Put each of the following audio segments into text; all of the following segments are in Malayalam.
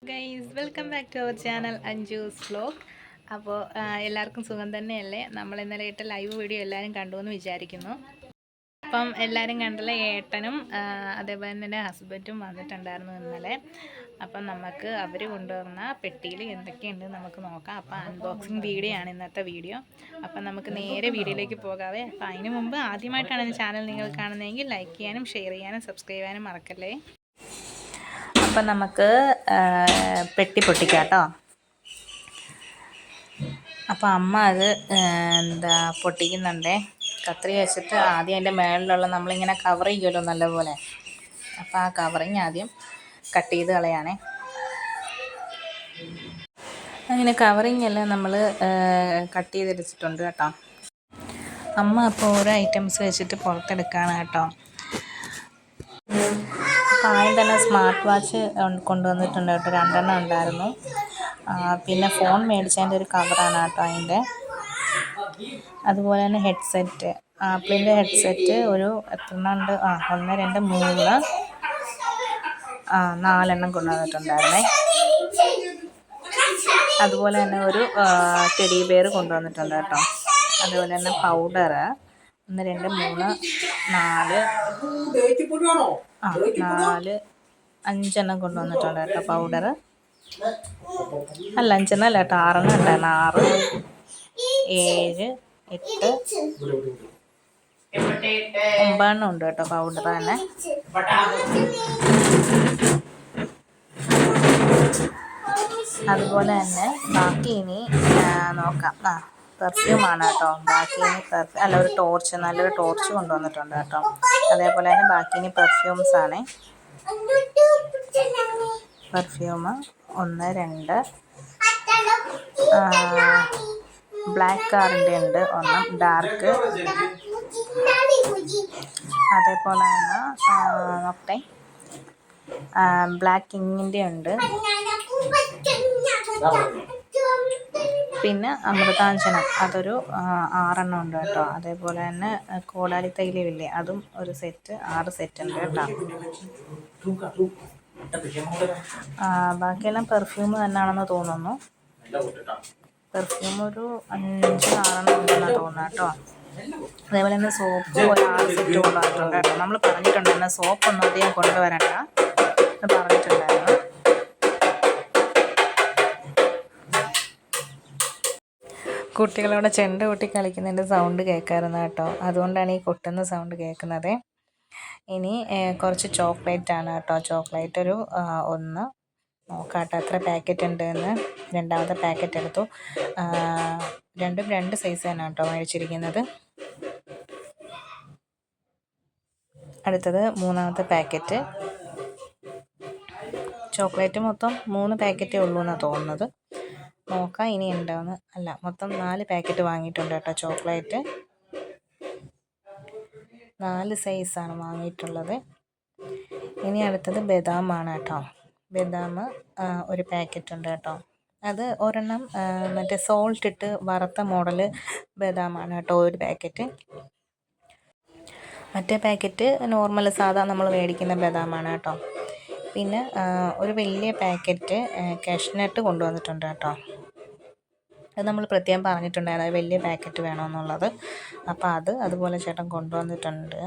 Guys welcome back to our channel Anju's vlog. അപ്പോൾ എല്ലാവർക്കും സുഖം തന്നെയല്ലേ? നമ്മൾ ഇന്നലെ ഇട്ട ലൈവ് വീഡിയോ എല്ലാവരും കണ്ടു എന്ന് വിചാരിക്കുന്നു. അപ്പം എല്ലാവരും കണ്ടല്ലേ, ഏട്ടനും അതേപോലെ തന്നെ ഹസ്ബൻഡും വന്നിട്ടുണ്ടായിരുന്നു ഇന്നലെ. അപ്പം നമുക്ക് അവർ കൊണ്ടുവന്ന പെട്ടിയിൽ എന്തൊക്കെയുണ്ട് നമുക്ക് നോക്കാം. അപ്പം അൺബോക്സിങ് വീഡിയോ ആണ് ഇന്നത്തെ വീഡിയോ. അപ്പം നമുക്ക് നേരെ വീഡിയോയിലേക്ക് പോകാവേ. അപ്പം അതിന് മുമ്പ് ആദ്യമായിട്ടാണ് ഈ ചാനൽ നിങ്ങൾ കാണുന്നതെങ്കിൽ ലൈക്ക് ചെയ്യാനും ഷെയർ ചെയ്യാനും സബ്സ്ക്രൈബ് ചെയ്യാനും മറക്കല്ലേ. അപ്പം നമുക്ക് പെട്ടി പൊട്ടിക്കാം കേട്ടോ. അപ്പം അമ്മ അത് പൊട്ടിക്കുന്നുണ്ടേ. കത്രി വെച്ചിട്ട് ആദ്യം അതിൻ്റെ മേളിലുള്ള നമ്മളിങ്ങനെ കവർ ചെയ്യുമല്ലോ നല്ലപോലെ. അപ്പം ആ കവറിങ് ആദ്യം കട്ട് ചെയ്ത് കളയാണേ. അങ്ങനെ കവറിങ് എല്ലാം നമ്മൾ കട്ട് ചെയ്തെടുത്തിട്ടുണ്ട് കേട്ടോ. അമ്മ അപ്പോൾ ഓരോ ഐറ്റംസ് വെച്ചിട്ട് പുറത്തെടുക്കുകയാണ് കേട്ടോ. അപ്പോൾ ആദ്യം തന്നെ സ്മാർട്ട് വാച്ച് കൊണ്ടുവന്നിട്ടുണ്ട് കേട്ടോ. 2 എണ്ണം ഉണ്ടായിരുന്നു. പിന്നെ ഫോൺ മേടിച്ചതിൻ്റെ ഒരു കവറാണ് കേട്ടോ അതിൻ്റെ. അതുപോലെ തന്നെ ഹെഡ്സെറ്റ്, ആപ്പിളിൻ്റെ ഹെഡ്സെറ്റ് ഒരു എത്ര എണ്ണം ഉണ്ട്? 1 2 3 4 എണ്ണം കൊണ്ടുവന്നിട്ടുണ്ടായിരുന്നേ. അതുപോലെ തന്നെ ഒരു ടെഡി ബെയർ കൊണ്ടുവന്നിട്ടുണ്ട് കേട്ടോ. അതുപോലെ തന്നെ പൗഡർ 1 2 3 4 5 എണ്ണം കൊണ്ടുവന്നിട്ടുണ്ട് കേട്ടോ. പൗഡർ അല്ല 5 എണ്ണം അല്ല കേട്ടോ, 6 എണ്ണം ഉണ്ടായിരുന്നു. 6 7 8 9 എണ്ണം ഉണ്ട് കേട്ടോ പൗഡർ തന്നെ. അതുപോലെ തന്നെ ബാക്കി ഇനി നോക്കാം. പെർഫ്യൂമാണ് കേട്ടോ. ബാക്കി ഇനി ഒരു ടോർച്ച്, നല്ലൊരു ടോർച്ച് കൊണ്ടുവന്നിട്ടുണ്ട് കേട്ടോ. അതേപോലെ തന്നെ ബാക്കി ഇനി പെർഫ്യൂംസാണ്. പെർഫ്യൂം 1 2 ബ്ലാക്ക് കാറിൻ്റെ ഉണ്ട് ഒരെണ്ണം, ഡാർക്ക്. അതേപോലെ തന്നെ നോക്കട്ടെ, ബ്ലാക്ക് കിങ്ങിൻ്റെ ഉണ്ട്. പിന്നെ അമൃതാഞ്ജനം അതൊരു 6 എണ്ണം ഉണ്ട് കേട്ടോ. അതേപോലെ തന്നെ കോടാലി തൈലമില്ലേ, അതും ഒരു സെറ്റ് 6 സെറ്റ് ഉണ്ട് കേട്ടോ. ബാക്കിയെല്ലാം പെർഫ്യൂം തന്നെയാണെന്ന് തോന്നുന്നു. പെർഫ്യൂം ഒരു 5 6 എണ്ണം ഉണ്ടെന്നാണ് തോന്നുന്നത് കേട്ടോ. അതേപോലെ തന്നെ സോപ്പ് ഒരു 6 സെറ്റ് കൊണ്ടുവന്നിട്ടുണ്ട് കേട്ടോ. നമ്മൾ പറഞ്ഞിട്ടുണ്ടായിരുന്നു സോപ്പൊന്നും അധികം കൊണ്ടുവരണ്ട എന്ന് പറഞ്ഞിട്ടുണ്ടായിരുന്നു. കുട്ടികളവിടെ ചെണ്ട കൊട്ടി കളിക്കുന്നതിൻ്റെ സൗണ്ട് കേൾക്കാമായിരുന്നു കേട്ടോ. അതുകൊണ്ടാണ് ഈ കൊട്ടുന്ന സൗണ്ട് കേൾക്കുന്നത്. ഇനി കുറച്ച് ചോക്ലേറ്റാണ് കേട്ടോ. ചോക്ലേറ്റ് ഒരു 1 നോക്കാട്ടോ എത്ര പാക്കറ്റ് ഉണ്ട് എന്ന്. രണ്ടാമത്തെ പാക്കറ്റ് എടുത്തു. രണ്ടും 2 സൈസ് തന്നെ കേട്ടോ മേടിച്ചിരിക്കുന്നത്. അടുത്തത് 3ാമത്തെ പാക്കറ്റ്. ചോക്ലേറ്റ് മൊത്തം 3 പാക്കറ്റേ ഉള്ളൂ എന്നാണ് തോന്നുന്നത്. നോക്കാം ഇനി ഉണ്ടോയെന്ന്. അല്ല, മൊത്തം 4 പാക്കറ്റ് വാങ്ങിയിട്ടുണ്ട് കേട്ടോ. ചോക്ലേറ്റ് 4 സൈസാണ് വാങ്ങിയിട്ടുള്ളത്. ഇനി അടുത്തത് ബദാമാണ് കേട്ടോ. ബദാം ഒരു പാക്കറ്റ് ഉണ്ട് കേട്ടോ. അത് ഒരെണ്ണം മറ്റേ സോൾട്ട് ഇട്ട് വറുത്ത മോഡൽ ബദാമാണ് കേട്ടോ ഒരു പാക്കറ്റ്. മറ്റേ പാക്കറ്റ് നോർമൽ സാധാ നമ്മൾ മേടിക്കുന്ന ബദാമാണ് കേട്ടോ. പിന്നെ ഒരു വലിയ പാക്കറ്റ് കാഷ്നട്ട് കൊണ്ടുവന്നിട്ടുണ്ട് കേട്ടോ. അത് നമ്മൾ പ്രത്യേകം പറഞ്ഞിട്ടുണ്ടായിരുന്നു അത് വലിയ പാക്കറ്റ് വേണമെന്നുള്ളത്. അപ്പോൾ അതുപോലെ ചേട്ടൻ കൊണ്ടുവന്നിട്ടുണ്ട്.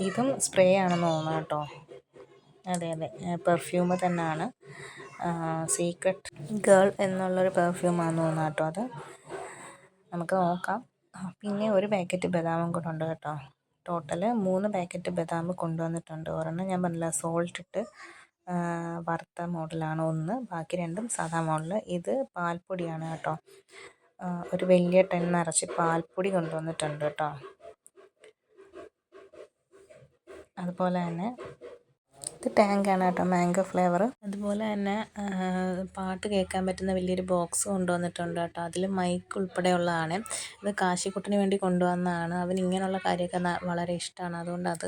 ഇതും സ്പ്രേ ആണെന്ന് തോന്നുന്നു കേട്ടോ. അതെ പെർഫ്യൂം തന്നെയാണ്. സീക്രട്ട് ഗേൾ എന്നുള്ളൊരു പെർഫ്യൂമാണെന്ന് തോന്നുന്നു കേട്ടോ. അത് നമുക്ക് നോക്കാം. പിന്നെ ഒരു പാക്കറ്റ് ബദാമും കൂടെ ഉണ്ട് കേട്ടോ. ടോട്ടൽ 3 പാക്കറ്റ് ബദാം കൊണ്ടുവന്നിട്ടുണ്ട്. ഒരെണ്ണം ഞാൻ പറഞ്ഞില്ല സോൾട്ട് ഇട്ട് വറുത്ത മോഡലാണ് 1, ബാക്കി 2ഉം സാധാ മോഡൽ. ഇത് പാൽപ്പൊടിയാണ് കേട്ടോ. ഒരു വലിയ ടെൻ നിറച്ച് പാൽപ്പൊടി കൊണ്ടുവന്നിട്ടുണ്ട് കേട്ടോ. അതുപോലെ തന്നെ ഇത് ടാങ്കാണ് കേട്ടോ, മാംഗോ ഫ്ലേവർ. അതുപോലെ തന്നെ പാട്ട് കേൾക്കാൻ പറ്റുന്ന വലിയൊരു ബോക്സ് കൊണ്ടുവന്നിട്ടുണ്ട് കേട്ടോ. അതിൽ മൈക്ക് ഉൾപ്പെടെയുള്ളതാണ്. ഇത് കാശിക്കുട്ടന് വേണ്ടി കൊണ്ടുവന്നതാണ്. അവന് ഇങ്ങനെയുള്ള കാര്യമൊക്കെ വളരെ ഇഷ്ടമാണ്, അതുകൊണ്ട് അത്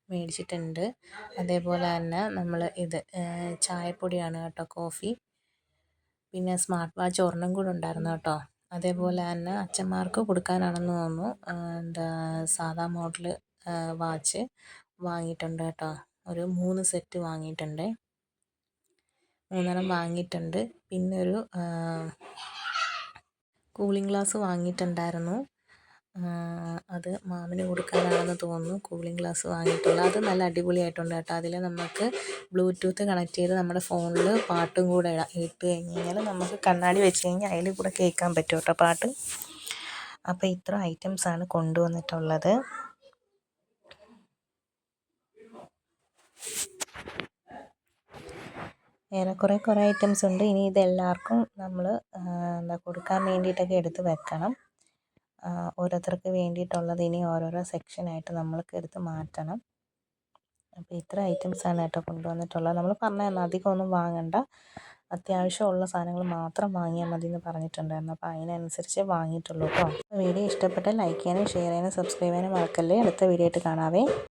മേടിച്ചിട്ടുണ്ട്. അതേപോലെ തന്നെ നമ്മൾ ഇത് ചായപ്പൊടിയാണ് കേട്ടോ, കോഫി. പിന്നെ സ്മാർട്ട് വാച്ച് ഒരെണ്ണം കൂടെ ഉണ്ടായിരുന്നു കേട്ടോ. അതേപോലെ തന്നെ അച്ഛന്മാർക്ക് കൊടുക്കാനാണെന്ന് തോന്നുന്നു സാധാ മോഡൽ വാച്ച് വാങ്ങിയിട്ടുണ്ട് കേട്ടോ. ഒരു 3 സെറ്റ് വാങ്ങിയിട്ടുണ്ട്, 3 വാങ്ങിയിട്ടുണ്ട്. പിന്നെ ഒരു കൂളിംഗ് ഗ്ലാസ് വാങ്ങിയിട്ടുണ്ടായിരുന്നു. അത് മാമിന് കൊടുക്കാനാണെന്ന് തോന്നുന്നു കൂളിംഗ് ഗ്ലാസ് വാങ്ങിയിട്ടുള്ളത്. അത് നല്ല അടിപൊളിയായിട്ടുണ്ട് കേട്ടോ. അതിൽ നമുക്ക് ബ്ലൂടൂത്ത് കണക്ട് ചെയ്ത് നമ്മുടെ ഫോണിൽ പാട്ടും കൂടെ ഇട്ട് കഴിഞ്ഞ് കഴിഞ്ഞാൽ നമുക്ക് കണ്ണാടി വെച്ച് കഴിഞ്ഞാൽ അതിൽ കൂടെ കേൾക്കാൻ പറ്റും കേട്ടോ പാട്ട്. അപ്പോൾ ഇത്ര ഐറ്റംസാണ് കൊണ്ടുവന്നിട്ടുള്ളത്. ഏറെക്കുറെ കുറേ ഐറ്റംസ് ഉണ്ട്. ഇനി ഇതെല്ലാവർക്കും നമ്മൾ കൊടുക്കാൻ വേണ്ടിയിട്ടൊക്കെ എടുത്ത് വെക്കണം. ഓരോരുത്തർക്ക് വേണ്ടിയിട്ടുള്ളത് ഇനി ഓരോരോ സെക്ഷനായിട്ട് നമ്മൾക്ക് എടുത്ത് മാറ്റണം. അപ്പോൾ ഇത്ര ഐറ്റംസാണ് കേട്ടോ കൊണ്ടുവന്നിട്ടുള്ളത്. നമ്മൾ പറഞ്ഞായിരുന്നു അധികം ഒന്നും വാങ്ങണ്ട, അത്യാവശ്യമുള്ള സാധനങ്ങൾ മാത്രം വാങ്ങിയാൽ മതി എന്ന് പറഞ്ഞിട്ടുണ്ടായിരുന്നു. അപ്പോൾ അതിനനുസരിച്ച് വാങ്ങിയിട്ടുള്ളൂ കേട്ടോ. വീഡിയോ ഇഷ്ടപ്പെട്ടാൽ ലൈക്ക് ചെയ്യാനും ഷെയർ ചെയ്യാനും സബ്സ്ക്രൈബ് ചെയ്യാനും മറക്കല്ലേ. അടുത്ത വീഡിയോ ആയിട്ട് കാണാവേ.